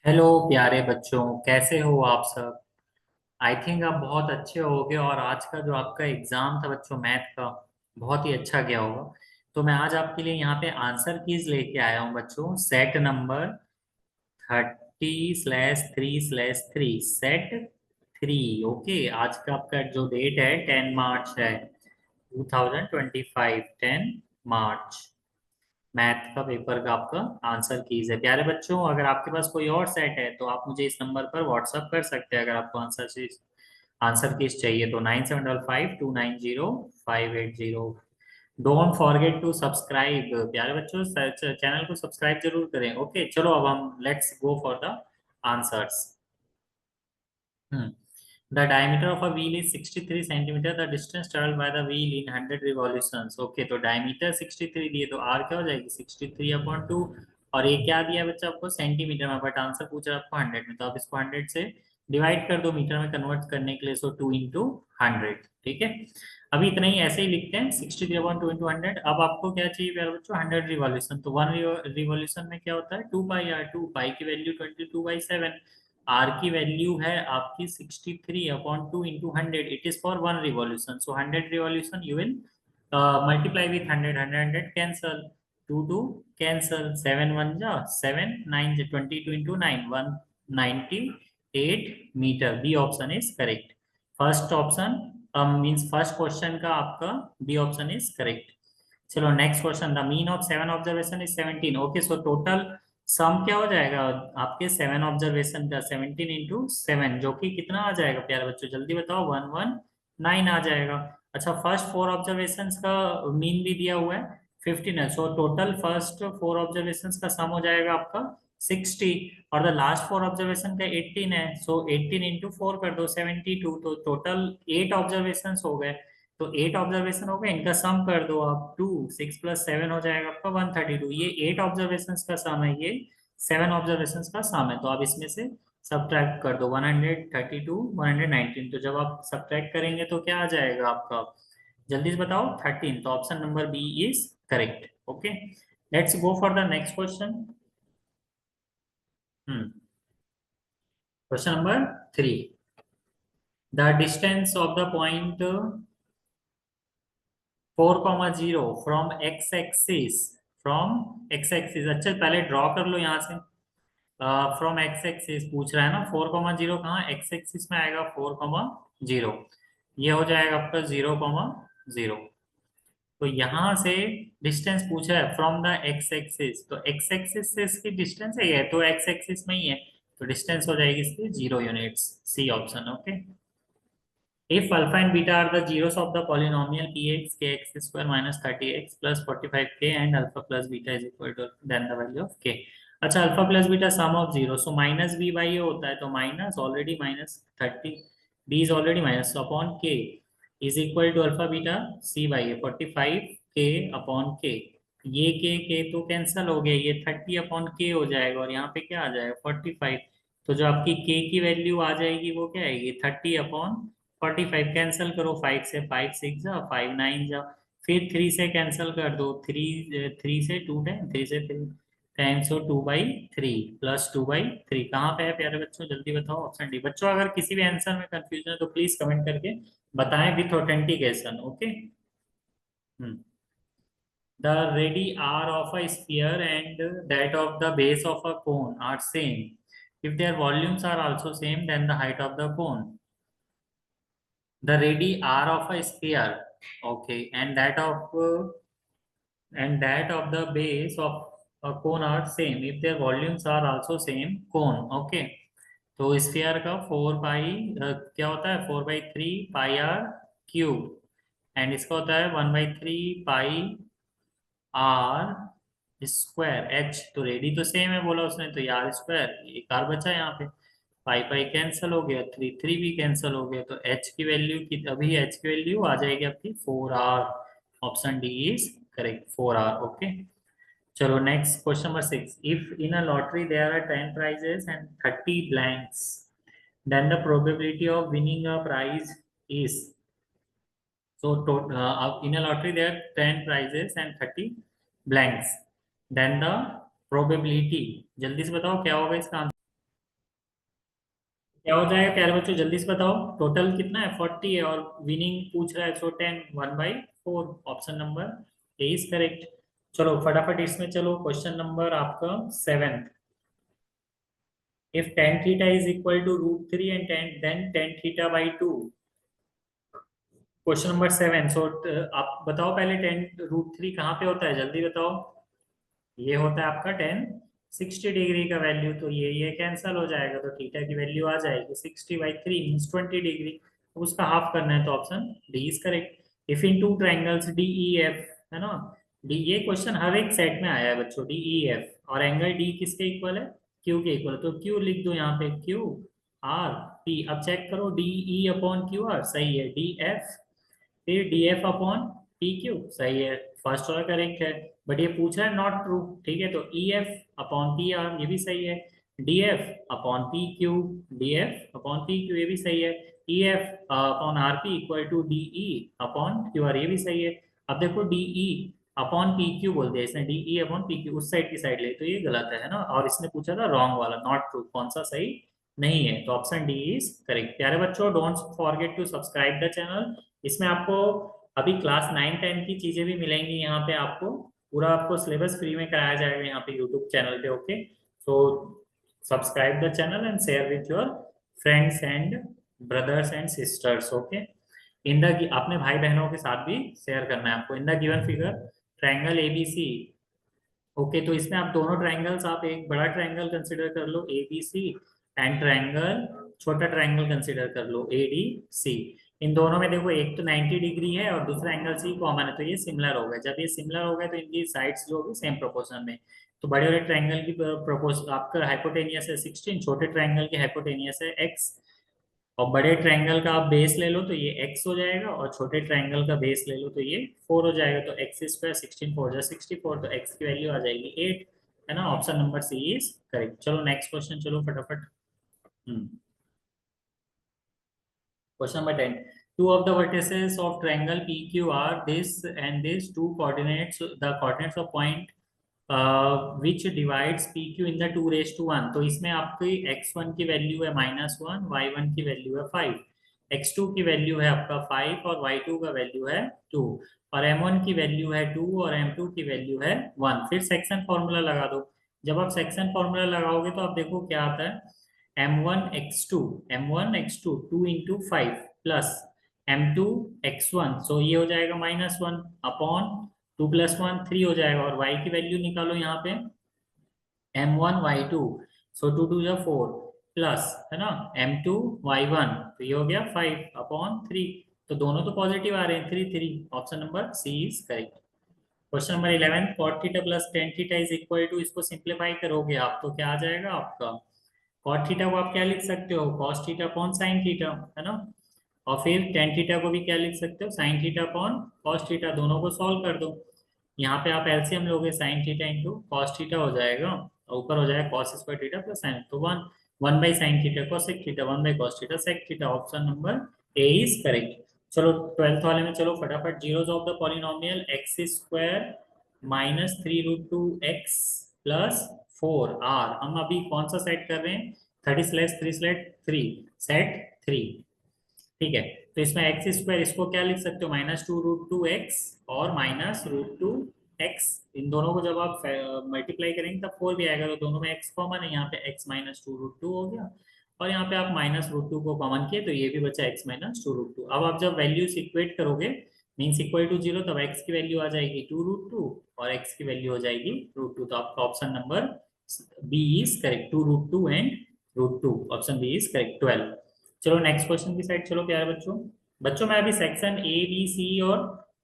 Hello प्यारे बच्चों, कैसे हो आप सब। आई थिंक आप बहुत अच्छे होगे और आज का जो आपका एग्जाम था बच्चों मैथ का बहुत ही अच्छा गया होगा। तो मैं आज आपके लिए यहाँ पे आंसर कीज लेके आया हूँ बच्चों, सेट नंबर 30/3/3 सेट 3। ओके, आज का आपका जो डेट है 10 मार्च है, 2025, 10 मार्च। मैथ का पेपर का आपका आंसर कीज है। प्यारे बच्चों, अगर आपके पास कोई और सेट है तो आप मुझे इस नंबर पर व्हाट्सअप कर सकते हैं। अगर आपको आंसर कीज चाहिए तो 9755290580। Don't forget to subscribe. प्यारे बच्चों, चैनल को सब्सक्राइब जरूर करें। ओके, चलो अब हम let's go for the answers. The diameter of a wheel is 63 centimeter. The distance traveled by the wheel in 100 revolutions. Okay, तो diameter 63 दिए तो r क्या हो जाएगी 63/2। और ये क्या दिया बच्चा आपको सेंटीमीटर में, बट आंसर पूछ रहा है आपको 100 में, तो आप इसको 100 से डिवाइड कर दो मीटर में कन्वर्ट करने के लिए। सो 2 × 100। ठीक है, अभी इतना ही ऐसे ही लिखते हैं 63/2 × 100। अब आपको क्या चाहिए प्यारे बच्चों, 100 रिवॉल्यूशन। तो 1 रिवॉल्यूशन में क्या होता है 2 पाई r। 2 पाई की वैल्यू 22/7। आर की वैल्यू है आपकी 63/2 × 100। It is for 1 revolution. So 100 revolution you will multiply with 100। 100 cancel, 2 cancel, 7 1 जा 7, 9 22 × 9 198 metre. B option is correct. First option means first question का आपका बी ऑप्शन इज करेक्ट। चलो next question. The mean of 7 observation is 17। Okay, so total sum क्या हो जाएगा आपके 7 observation का, 17 × 7, जो कि कितना आ जाएगा प्यारे बच्चों, जल्दी बताओ। 119 आ जाएगा। अच्छा, फर्स्ट 4 ऑब्जर्वेशन का मीन भी दिया हुआ है 15 है। सो टोटल फर्स्ट 4 ऑब्जर्वेशन का सम हो जाएगा आपका 60। और द लास्ट 4 ऑब्जर्वेशन का 18 है। सो 18 × 4 कर दो 72। तो टोटल 8 ऑब्जर्वेशन हो गए। तो 8 ऑब्जर्वेशन हो गए, इनका सम कर दो आप 2। 6 + 7 हो जाएगा आपका 132। ये 8 ऑब्जर्वेशन का सम है, ये 7 ऑब्जर्वेशन का सम है। तो आप इसमें से सब्ट्रैक्ट कर दो 132 119। तो जब आप सब्ट्रैक्ट करेंगे तो क्या आ जाएगा आपका, जल्दी से बताओ, 13। तो option number B is correct. Okay, let's go for the next question. Question number 3। The distance of the point 4,0 from x axis. अच्छा, पहले ड्रॉ कर लो यहाँ से। फ्रॉम एक्स एक्सिस पूछ रहा है ना, 4,0 कहाँ एक्स एक्सिस में आएगा, 4,0। ये हो जाएगा आपका 0,0। तो यहाँ से डिस्टेंस पूछा है फ्रॉम द एक्स एक्सिस, तो एक्स एक्सिस से इसकी डिस्टेंस है ये, तो एक्स एक्सिस में ही है, तो डिस्टेंस हो जाएगी इसकी 0 units. C option. Okay, if alpha and beta are the zeros of the polynomial px kx square minus 30x plus 45k and alpha plus beta is equal to then the value of k। अच्छा, alpha plus beta sum of zero, so minus b by a होता है, तो minus already -30, b is already minus upon k is equal to alpha beta c by a 45k/k। ये के तो cancel हो गया, ये 30/k हो जाएगा और यहाँ पे क्या आ जाएगा 45। तो जो आपकी के की वैल्यू आ जाएगी वो क्या आएगी 30/45। कैंसिल करो, 5 से 5 6 जा 5 9 जा, फिर 3 से कैंसिल कर दो, 3 से 2 10, 3 से 3 10, सो 2/3 प्लस 2/3 कहाँ पे है प्यारे बच्चों, जल्दी बताओ। Option D. बच्चों अगर किसी भी आंसर में कंफ्यूजन है तो प्लीज कमेंट करके बताएं with authentication. Okay. The radii of a sphere and that of the base of a cone are same. If their volumes are also same, then the height of the cone. The radii of a sphere, okay, and that of the base of a cone are same. If their volumes are also same, cone, okay. तो sphere का 4 पाई क्या होता है 4/3 पाई r cube, and इसका होता है 1/3 पाई r H. तो ready तो सेम है बोला उसने, तो ये r², एक आर बचा यहाँ पे, पाई पाई कैंसिल हो गया, 3 3 भी कैंसिल हो गया, तो एच की वैल्यू की अभी एच की वैल्यू आ जाएगी आपकी 4r। Option D is correct, 4r। Okay, चलो next question number 6। If in a lottery there are 10 prizes and 30 blanks, then the probability of winning a prize is, so in a lottery there are 10 prizes and 30 blanks, then the probability, जल्दी से बताओ क्या होगा इसका answer. क्या हो जाएगा प्यारे बच्चों, जल्दी से बताओ। टोटल कितना है, 40 है, और विनिंग पूछ रहा है, so 10, 1/4। Option number A is correct. चलो फटाफट इसमें चलो, क्वेश्चन नंबर आपका 7। If tan theta is equal to √3 and tan theta by 2। Question number 7। So आप बताओ पहले, tan √3 कहाँ पे होता है, जल्दी बताओ। ये होता है आपका 10 60 डिग्री का वैल्यू, तो ये कैंसिल हो जाएगा, तो थीटा की वैल्यू आ जाएगी 60/3 मीन्स 20 डिग्री। तो उसका हाफ करना है, तो option D is correct. If in two triangles D E F, है ना, डी, ये क्वेश्चन हर एक सेट में आया है बच्चों, डी ई एफ, और एंगल डी किसके इक्वल है, क्यू के इक्वल, तो क्यू लिख दो यहाँ पे, क्यू आर पी। अब चेक करो, D E upon Q are सही है, डी एफ फिर D F upon P Q सही है, फर्स्ट वाला करेक्ट है। बट ये पूछ रहा है नॉट ट्रू, ठीक है, तो E F upon P R ये भी सही है, D F upon P Q, D F upon P Q ये भी सही है, E F upon R P equal to D E upon Q R ये भी सही है। अब देखो D E upon P Q बोल दिया इसने, D E upon P Q उस साइड की साइड ले, तो ये गलत है ना, और इसने पूछा था रॉन्ग वाला, नॉट ट्रू, कौन सा सही नहीं है, तो ऑप्शन डी इज करेक्ट। प्यारे बच्चों, don't forget to subscribe the channel. इसमें आपको अभी क्लास 9 10 की चीजें भी मिलेंगी यहाँ पे, आपको पूरा आपको सिलेबस फ्री में कराया जाएगा यहाँ पे यूट्यूब चैनल पे। Okay, so subscribe the channel and share with your friends and brothers and sisters. Okay, in the, अपने भाई बहनों के साथ भी शेयर करना है आपको। In the given figure triangle ABC. Okay, तो इसमें आप दोनों ट्राइंगल्स, आप एक बड़ा ट्राइंगल कंसिडर कर लो A B C, and triangle छोटा ट्राइंगल कंसिडर कर लो ए डी सी। इन दोनों में देखो, एक तो 90 डिग्री है और दूसरा एंगल सी कॉमन है, तो ये सिमिलर हो गए। जब ये सिमिलर हो गए तो इनकी साइड्स जो होगी सेम प्रोपोर्शन में। तो बड़े वाले ट्राइंगल की प्रोपोज आपका हाइपोटेनियस है 16, छोटे ट्राइंगल की हाइपोटेनियस है x, और बड़े ट्रायंगल का आप बेस ले लो तो ये x हो जाएगा, और छोटे ट्रायंगल का बेस ले लो तो ये 4 हो जाएगा, तो x स्क्वायर 16 4 जा 64, तो x की वैल्यू आ जाएगी 8, है ना, option number C is correct. चलो नेक्स्ट क्वेश्चन, चलो फटाफट। Question number 10। Two of the vertices of triangle PQ are this and this two coordinates, the coordinates of point which divides P Q in the 2 raised to 1। तो इसमें आपकी x1 की value है -1, y1 की value है 5, x2 की value है आपका 5, और y2 का वैल्यू है 2, और m1 की वैल्यू है 2 और m2 की वैल्यू है 1। फिर सेक्शन फॉर्मूला लगा दो। जब आप सेक्शन फॉर्मूला लगाओगे तो आप देखो क्या आता है, m1 x2 2 into 5 plus m2 x1, सो ये हो जाएगा -1 अपॉन 2 + 1 3 हो जाएगा, और y की वैल्यू निकालो यहाँ पे, m1 y2, सो 2 2 जा 4 प्लस, है ना, m2 y1, तो ये हो गया 5/3। तो दोनों तो पॉजिटिव आ रहे हैं, 3 3, option number C is correct. Question number 11। cot theta plus tan theta is equal to, इसको सिंप्लीफाई करोगे आप तो क्या आ जाएगा आपका, cot थीटा को आप क्या लिख सकते हो, cos theta upon sin theta, है ना, और फिर tan थीटा को भी क्या लिख सकते हो, sin theta upon cos theta, दोनों को सॉल्व कर दो। यहाँ पे आप एलसीएम लोगे, sin theta into cos theta हो जाएगा, और ऊपर हो जाएगा cos square theta plus sin, तो 1/sin theta cosec theta, 1/cos theta sec theta, option number A is correct. चलो 12th वाले में चलो फटाफट, zeros of the polynomial x² -3√2x plus 4r। हम अभी कौन सा सेट कर रहे हैं, 30/3/3 सेट 3, ठीक है। तो इसमें x² इसको क्या लिख सकते हो, -2√2x और -√2x, इन दोनों को जब आप मल्टीप्लाई करेंगे तब 4 भी आएगा, तो दोनों में x कॉमन है, यहाँ पे x -2√2 हो गया, और यहाँ पे आप -√2 को कॉमन किए तो ये भी बचा x -2√2। अब आप जब वैल्यूज इक्वेट करोगे मीन्स इक्वल टू 0, तब x की वैल्यू आ जाएगी 2√2 और x की वैल्यू हो जाएगी √2, तो आपका option number B is correct, 2√2 and √2, option B is correct. 12। चलो नेक्स्ट क्वेश्चन की साइड चलो प्यारे बच्चों। बच्चों मैं अभी सेक्शन ए बी सी और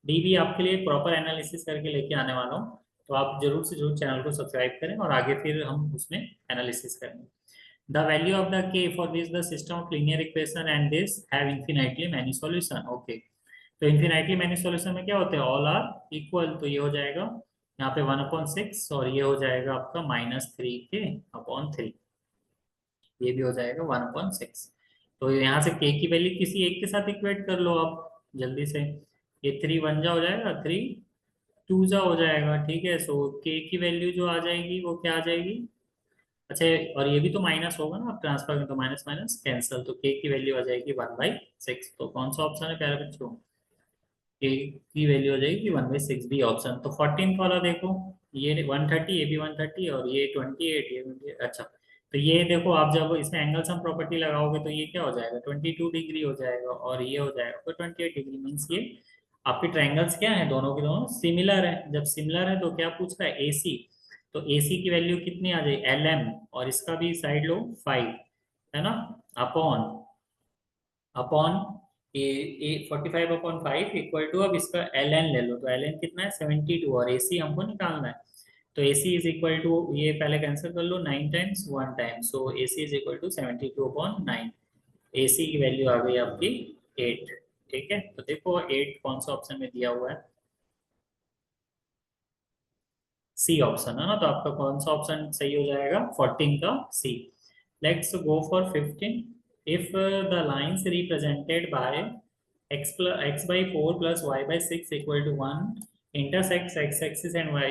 डी भी आपके लिए प्रॉपर एनालिसिस करके लेके आने वाला हूँ, तो आप जरूर से जरूर चैनल को सब्सक्राइब करें, और आगे फिर हम उसमें एनालिसिस करेंगे। द वैल्यू ऑफ द के for which the system of linear equation and this have infinitely many solution. Okay, तो इन्फिनाइटली मैनी सॉल्यूशन में क्या होते हैं, ऑल आर इक्वल, तो ये हो जाएगा यहाँ पे 1/6, और ये हो जाएगा आपका -3 के/3, ये भी हो जाएगा 1/6। तो यहाँ से k की वैल्यू किसी एक के साथ इक्वेट कर लो आप जल्दी से, ये 3 1 जा हो जाएगा, 3 2 जा हो जाएगा, ठीक है। सो k की वैल्यू जो आ जाएगी वो क्या आ जाएगी, अच्छा, और ये भी तो माइनस होगा ना, आप ट्रांसफर में तो माइनस माइनस कैंसल, तो के की वैल्यू आ जाएगी 1/6। तो कौन सा ऑप्शन है प्यारे बच्चों? के की वैल्यू हो जाएगी 1/6, बी ऑप्शन। तो 14th वाला देखो, ये 130, ये भी 130, और ये 28, ये 28। अच्छा, तो ये देखो, आप जब इसमें एंगल सम प्रॉपर्टी लगाओगे तो ये क्या हो जाएगा, 22 डिग्री हो जाएगा, और ये हो जाएगा तो 28 डिग्री। मीन्स ये आपके ट्रायंगल्स क्या है, दोनों के दोनों सिमिलर है। जब सिमिलर है तो क्या पूछ रहा है, AC। तो AC की वैल्यू कितनी आ जाएगी, LM, और इसका भी साइड लो 5, है ना, upon upon A, 45/5 equal to, अब इसका एल एन ले लो, तो एल एन कितना है 72, और ए सी हमको निकालना है। तो A C is equal to, ये पहले कैंसिल कर लो, 9 times 1 time, so A C is equal to 72/9। A C की वैल्यू आ गई आपकी 8। ठीक है, तो देखो 8 कौन सा ऑप्शन में दिया हुआ है, सी ऑप्शन है ना, तो आपका कौन सा ऑप्शन सही हो जाएगा, 14 का C. Let's go for 15। If the lines represented by x/4 plus y/6 equal to 1 intersects x axis and y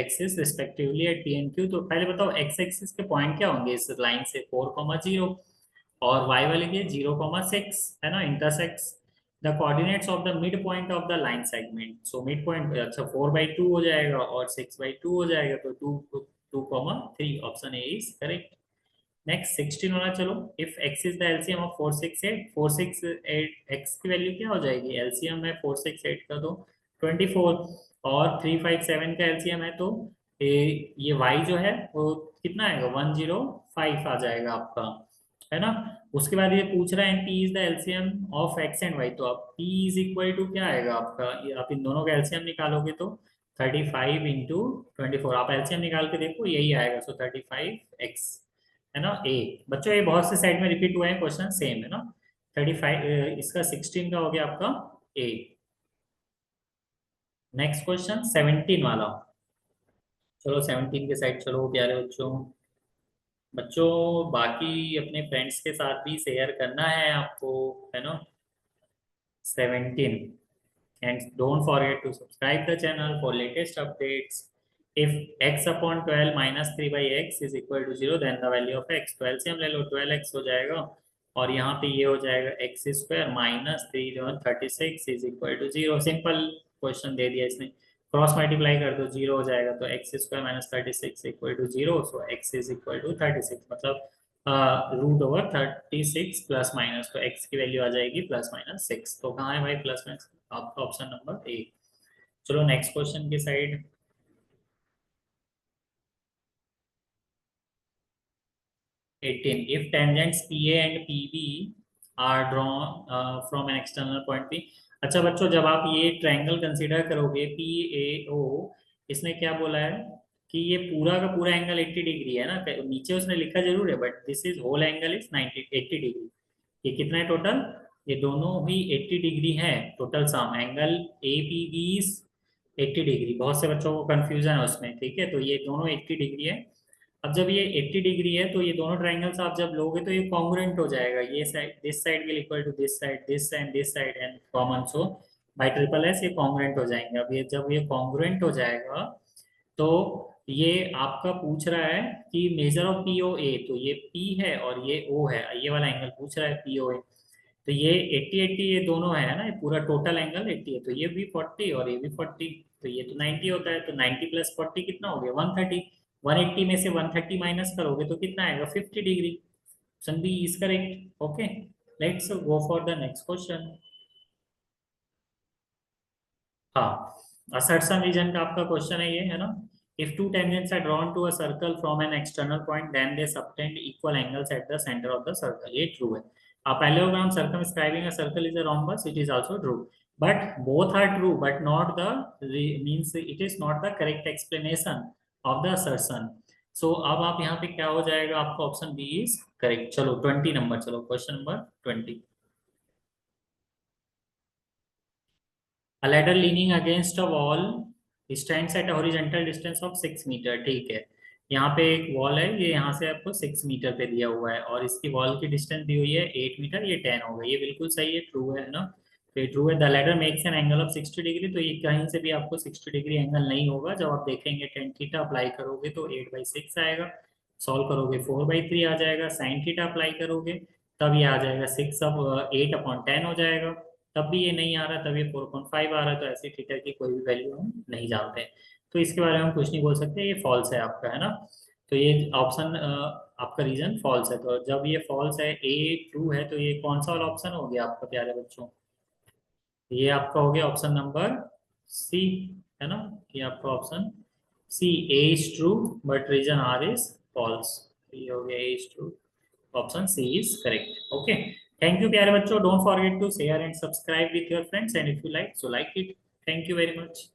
axis respectively at p and q, तो पहले बताओ x axis के पॉइंट क्या होंगे इस लाइन से, 4,0, और y वाले के 0,6, है ना, intersects the coordinates of the mid point of the line segment. So mid point, अच्छा 4/2 हो जाएगा और 6/2 हो जाएगा, तो 2,3 option A is correct. Next 16 वाला चलो, if x is the LCM of 468 x की वैल्यू क्या हो जाएगी, एलसीएम है 468 का तो 24, और 357 का एलसीएम है तो ये y जो है वो कितना आएगा, 105 आ जाएगा आपका, है ना। उसके बाद ये पूछ रहा है p is the LCM of x and y, तो अब p इज इक्वल टू क्या आएगा आपका, ये आप इन दोनों का एलसीएम निकालोगे तो 35 × 24, आप एलसीएम निकाल के देखो यही आएगा, सो 35x, है ना। ए बच्चों, ये बहुत से साइड में रिपीट हुए हैं क्वेश्चन, सेम है ना। 35, इसका 16 का हो गया आपका ए। नेक्स्ट क्वेश्चन 17 वाला, चलो 17 के साइड चलो प्यारे बच्चों। बच्चों, बाकी अपने फ्रेंड्स के साथ भी शेयर करना है आपको, है ना। 17, and don't forget to subscribe the channel for latest updates. If x upon 12 minus 3 by x is equal to 0, then the value of x, 12 से हम ले लो 12x हो जाएगा, और यहाँ पे ये हो जाएगा x square minus 3 36 is equal to 0। Simple question दे दिया इसने, क्रॉस मल्टीप्लाई कर दो 0 हो जाएगा, तो x square minus 36 equal to 0, so x is equal to 36, मतलब √36 प्लस माइनस, तो x की वैल्यू आ जाएगी +/6। तो कहाँ है भाई प्लस माइनस, आपका ऑप्शन नंबर ए। चलो नेक्स्ट क्वेश्चन की side. 18, if tangents PA and PB are drawn from an external point P। अच्छा बच्चों, जब आप ये ट्रायंगल कंसीडर करोगे PAO, इसने क्या बोला है कि ये पूरा का पूरा एंगल 80 डिग्री है ना, नीचे उसने लिखा जरूर है, but this is whole angle is 80 degree. ये कितना है टोटल, ये दोनों ही 80 डिग्री है, total sum angle APB is 80 degree. बहुत से बच्चों को कंफ्यूजन है उसमें, ठीक है, तो ये दोनों 80 डिग्री है। अब जब ये 80 डिग्री है तो ये दोनों ट्राइंगल्स आप जब लोगे तो ये कॉन्ग्रुएंट हो जाएगा, ये side, this side will equal to this side, this side and common, so by triple S ये कॉन्ग्रुएंट हो जाएंगे। अब ये जब ये कॉन्ग्रुएंट हो जाएगा तो ये आपका पूछ रहा है कि मेजर ऑफ POA, तो ये P है और ये O है, ये वाला एंगल पूछ रहा है POA। तो ये 80 80 ये दोनों है ना, ये पूरा टोटल एंगल 80 है, तो ये भी 40 और ये भी 40, तो ये तो 90 होता है, तो 90 + 40 कितना हो गया, 130। 180 में से 130 माइनस करोगे तो कितना आएगा, 50 degree. Option B is correct. Okay, let's go for the next question. हाँ, असर्शन रीजन का आपका क्वेश्चन है ये, है ना। If two tangents are drawn to a circle from an external point then they subtend equal angles at the centre of the circle, ये true है। Parallelogram circumscribing a circle is a rhombus, it is also true, but both are true but not the means it is not the correct explanation of the assertion। so अब आप यहाँ पे क्या हो जाएगा, आपका ऑप्शन बी इज करेक्ट। चलो 20 number, चलो question number 20। A ladder leaning against a wall stands at a horizontal distance of 6 metre, ठीक है। यहाँ पे एक वॉल है, ये यहाँ से आपको 6 मीटर पे दिया हुआ है, और इसकी वॉल की डिस्टेंस दी हुई है 8 मीटर, ये 10 होगा, ये बिल्कुल सही है, ट्रू है ना। तो ये ट्रू है। The ladder makes an angle of 60 degree, तो ये कहीं से भी आपको 60 डिग्री एंगल नहीं होगा, जब आप देखेंगे टेन थीटा अप्लाई करोगे तो 8/6 आएगा। सॉल्व करोगे 4/3 आ जाएगा, साइन थीटा अप्लाई करोगे तब ये आ जाएगा 6/8/10 हो जाएगा। तब भी ये नहीं आ रहा, तब ये 4.5 आ रहा है, तो ऐसे थीटा की कोई भी वैल्यू हम नहीं जानते हैं, तो इसके बारे में हम कुछ नहीं बोल सकते, ये फॉल्स है आपका, है ना। तो ये ऑप्शन आपका रीजन फॉल्स है। तो जब ये फॉल्स है, ए ट्रू है, तो ये कौन सा वाला ऑप्शन हो गया आपका प्यारे बच्चों? ये आपका हो गया ऑप्शन नंबर सी, है ना। ये आपका option C, A is true but reason R is false. ये हो गया A is true, option C is correct. Okay, thank you प्यारे बच्चों, don't forget to share and subscribe with your friends, and if you like so like it. Thank you very much.